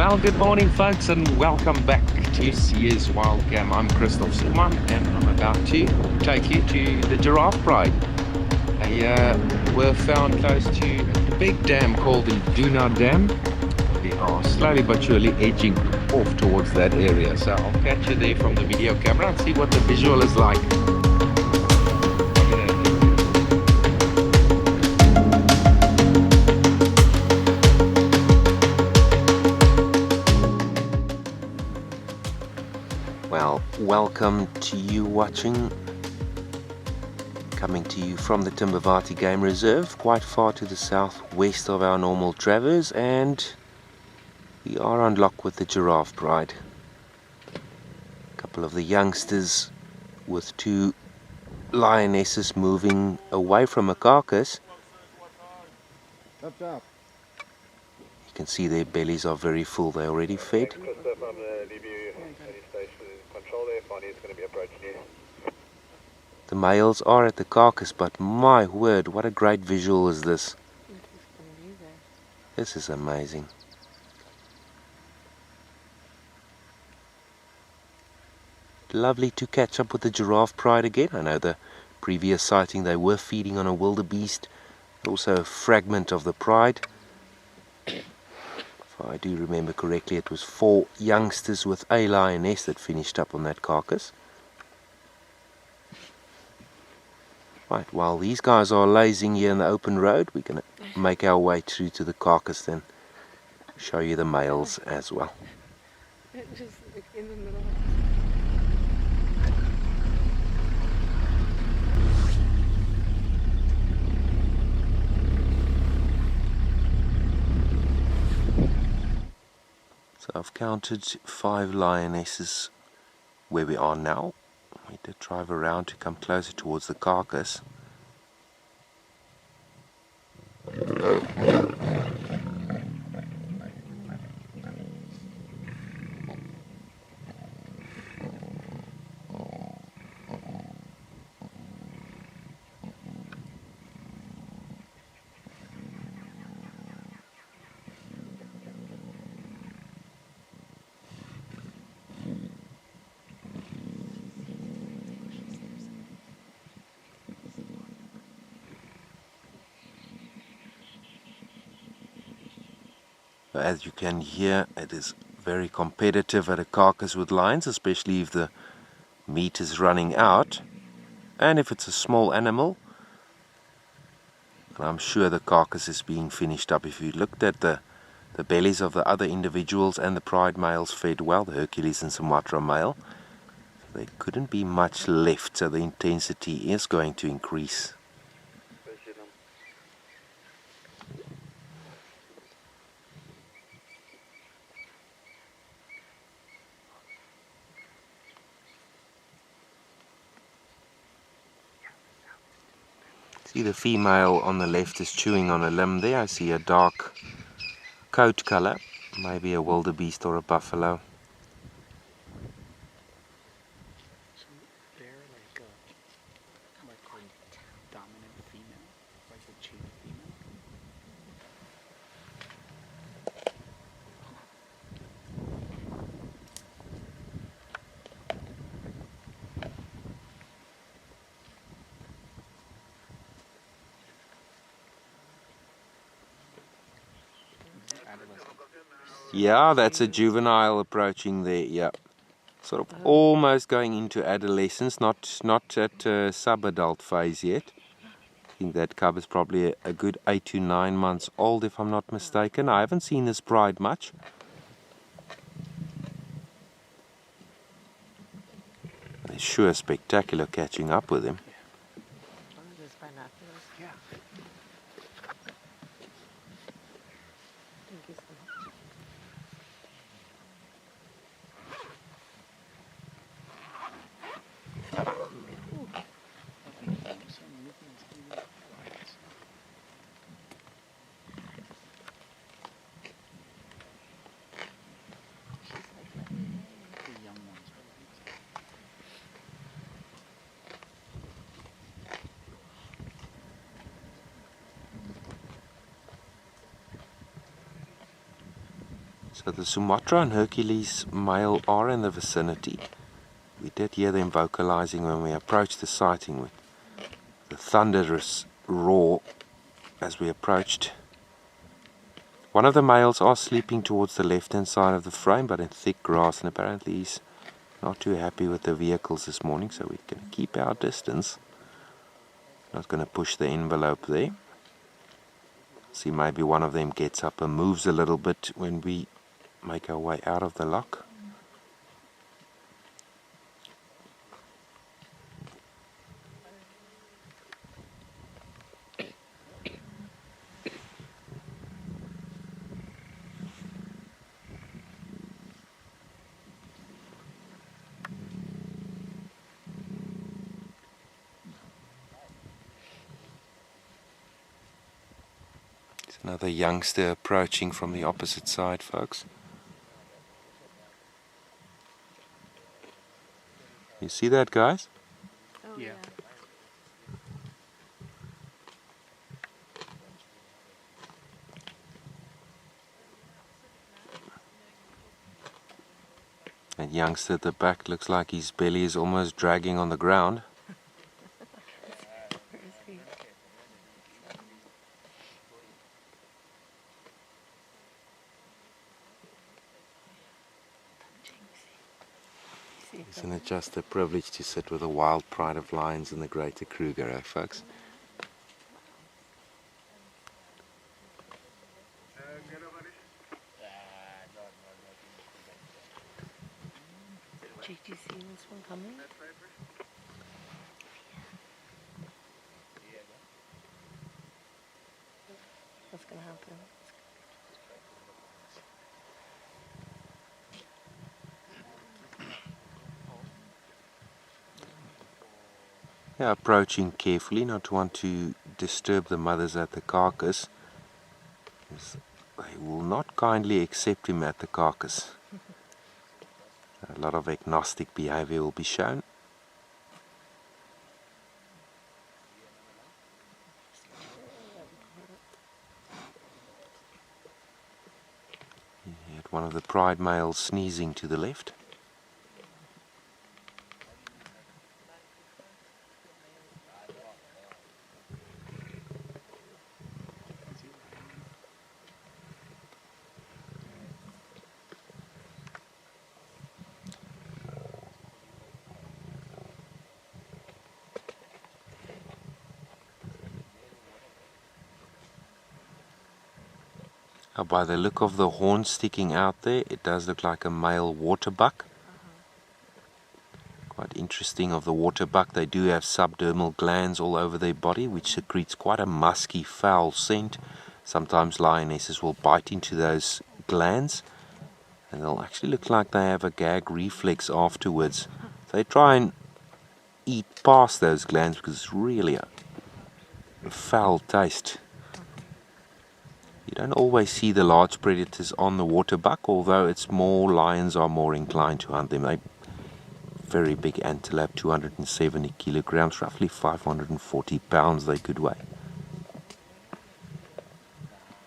Well, good morning, folks, and welcome back to CS-WildCAM. I'm Christof Schoeman, and I'm about to take you to the Giraffe Pride. We're found close to a big dam called the Duna Dam. We are slowly but surely edging off towards that area, so I'll catch you there from the video camera and see what the visual is like. Well, welcome to you watching, coming to you from the Timbavati Game Reserve, quite far to the southwest of our normal traverse, and we are on lock with the Giraffe Pride. A couple of the youngsters with two lionesses moving away from a carcass. You can see their bellies are very full, they're already fed. The males are at the carcass, but my word, what a great visual is this. This is amazing. Lovely to catch up with the Giraffe Pride again. I know the previous sighting they were feeding on a wildebeest, also a fragment of the pride. If I do remember correctly, it was 4 youngsters with a lioness that finished up on that carcass. Right, while these guys are lazing here in the open road, we're going to make our way through to the carcass, then show you the males as well. Just in the middle. So I've counted 5 lionesses where we are now. We did drive around to come closer towards the carcass. As you can hear, it is very competitive at a carcass with lions, especially if the meat is running out. And if it's a small animal, and I'm sure the carcass is being finished up. If you looked at the bellies of the other individuals, and the pride males fed well, the Hercules and Sumatra male, there couldn't be much left, so the intensity is going to increase. See, the female on the left is chewing on a limb there. I see a dark coat color, maybe a wildebeest or a buffalo. So they're like a dominant female, like a chief female. Yeah, that's a juvenile approaching there, yeah. Sort of almost going into adolescence, not at sub-adult phase yet. I think that cub is probably a good 8 to 9 months old, if I'm not mistaken. I haven't seen this pride much. It's sure spectacular catching up with him. Yeah. So the Sumatra and Hercules male are in the vicinity. We did hear them vocalizing when we approached the sighting with the thunderous roar as we approached. One of the males are sleeping towards the left-hand side of the frame, but in thick grass, and apparently he's not too happy with the vehicles this morning, so we're going to keep our distance. Not going to push the envelope there. See, maybe one of them gets up and moves a little bit when we make our way out of the lock. Another youngster approaching from the opposite side, folks. You see that, guys? Oh, yeah. That youngster at the back looks like his belly is almost dragging on the ground. Where is he? Isn't it just a privilege to sit with a wild pride of lions in the greater Kruger, eh, folks? Did you see this one coming? What's going to happen? Yeah, approaching carefully, not to want to disturb the mothers at the carcass. They will not kindly accept him at the carcass. A lot of agnostic behavior will be shown. You had one of the pride males sneezing to the left. By the look of the horn sticking out there, it does look like a male waterbuck. Quite interesting of the waterbuck, they do have subdermal glands all over their body, which secretes quite a musky, foul scent. Sometimes lionesses will bite into those glands, and they'll actually look like they have a gag reflex afterwards. They try and eat past those glands because it's really a foul taste. You don't always see the large predators on the waterbuck, although it's more lions are more inclined to hunt them. They're very big antelope, 270 kilograms, roughly 540 pounds they could weigh.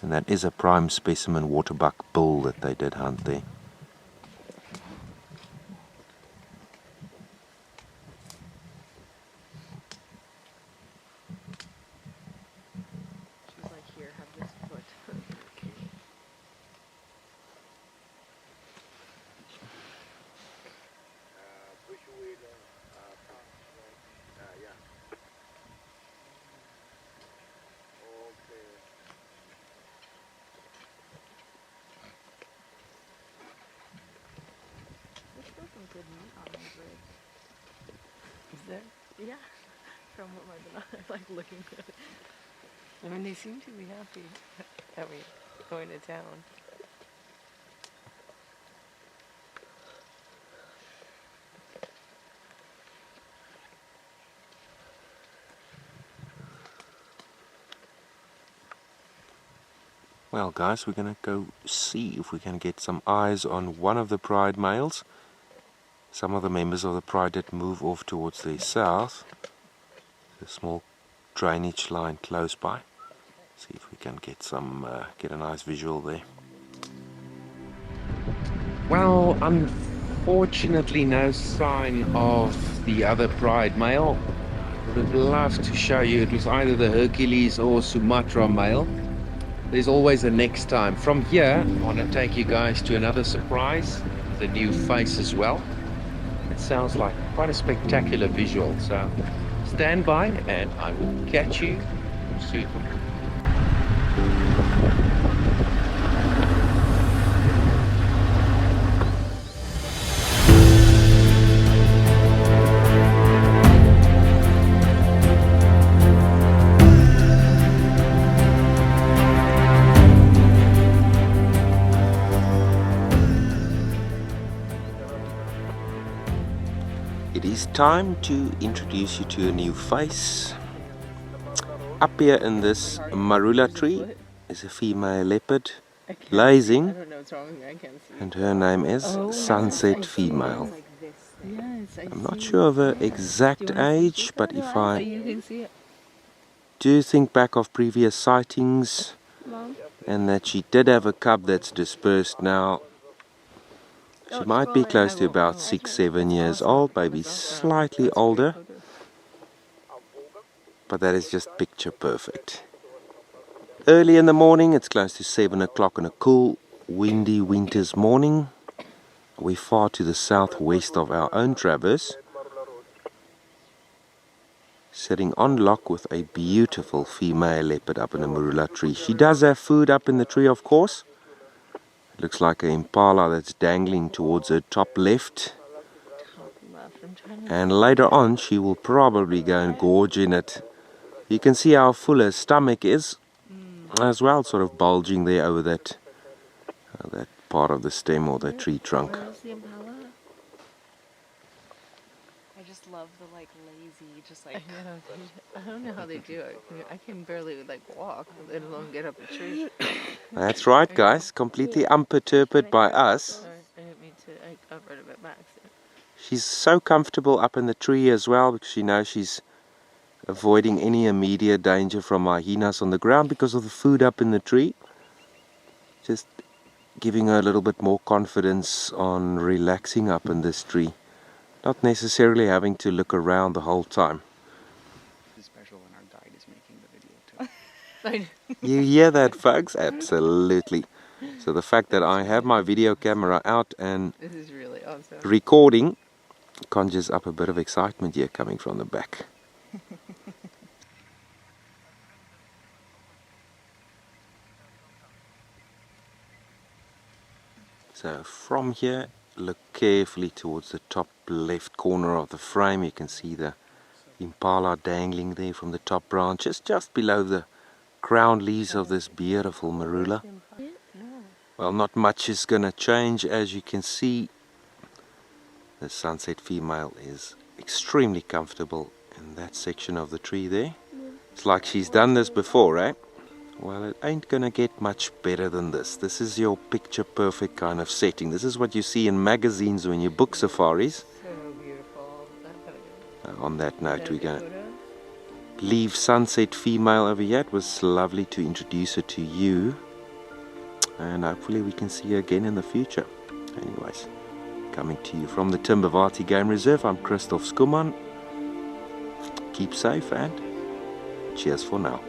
And that is a prime specimen waterbuck bull that they did hunt there. She was like, here, have this foot. There's still some good meat on these ribs. Is there? Yeah. From what my binoculars like looking at it. I mean, they seem to be happy that we're going to town. Well, guys, we're going to go see if we can get some eyes on one of the pride males. Some of the members of the pride did move off towards the south. There's a small drainage line close by. See if we can get a nice visual there. Well, unfortunately, no sign of the other pride male. Would have loved to show you. It was either the Hercules or Sumatra male. There's always a next time. From here, I want to take you guys to another surprise, the new face as well. It sounds like quite a spectacular visual, so stand by and I will catch you soon. It is time to introduce you to a new face. Up here in this marula tree is a female leopard lazing, and her name is Sunset Female. I'm not sure of her exact age, but if I do think back of previous sightings and that she did have a cub that's dispersed now, she might be close to about 6-7 years old, maybe slightly older, but that is just picture perfect. Early in the morning, it's close to 7 o'clock on a cool, windy winter's morning. We're far to the southwest of our own traverse, sitting on lock with a beautiful female leopard up in a marula tree. She does have food up in the tree, of course. It looks like an impala that's dangling towards her top left. And later on, she will probably go and gorge in it. You can see how full her stomach is, as well, sort of bulging there over that part of the stem or the tree trunk. I just love the like lazy, just like I don't know how they do it. I can barely like walk, let alone get up a tree. That's right, guys. Completely unperturbed by us. I didn't mean to. I read a bit back. She's so comfortable up in the tree as well, because she knows she's avoiding any immediate danger from hyenas on the ground because of the food up in the tree. Just giving her a little bit more confidence on relaxing up in this tree. Not necessarily having to look around the whole time. It's special when our guide is making the video too. You hear that, folks? Absolutely. So the fact that I have my video camera out and This is really awesome. recording conjures up a bit of excitement here coming from the back. So from here, look carefully towards the top left corner of the frame. You can see the impala dangling there from the top branches, just below the crown leaves of this beautiful marula. Well, not much is going to change. As you can see, the Sunset Female is extremely comfortable in that section of the tree there. It's like she's done this before, eh? Well, it ain't gonna get much better than this. This is your picture perfect kind of setting. This is what you see in magazines when you book safaris. So beautiful. On that note, we're gonna leave Sunset Female over here. It was lovely to introduce her to you, and hopefully we can see her again in the future. Anyways, coming to you from the Timbavati Game Reserve, I'm Christof Schoeman. Keep safe and cheers for now.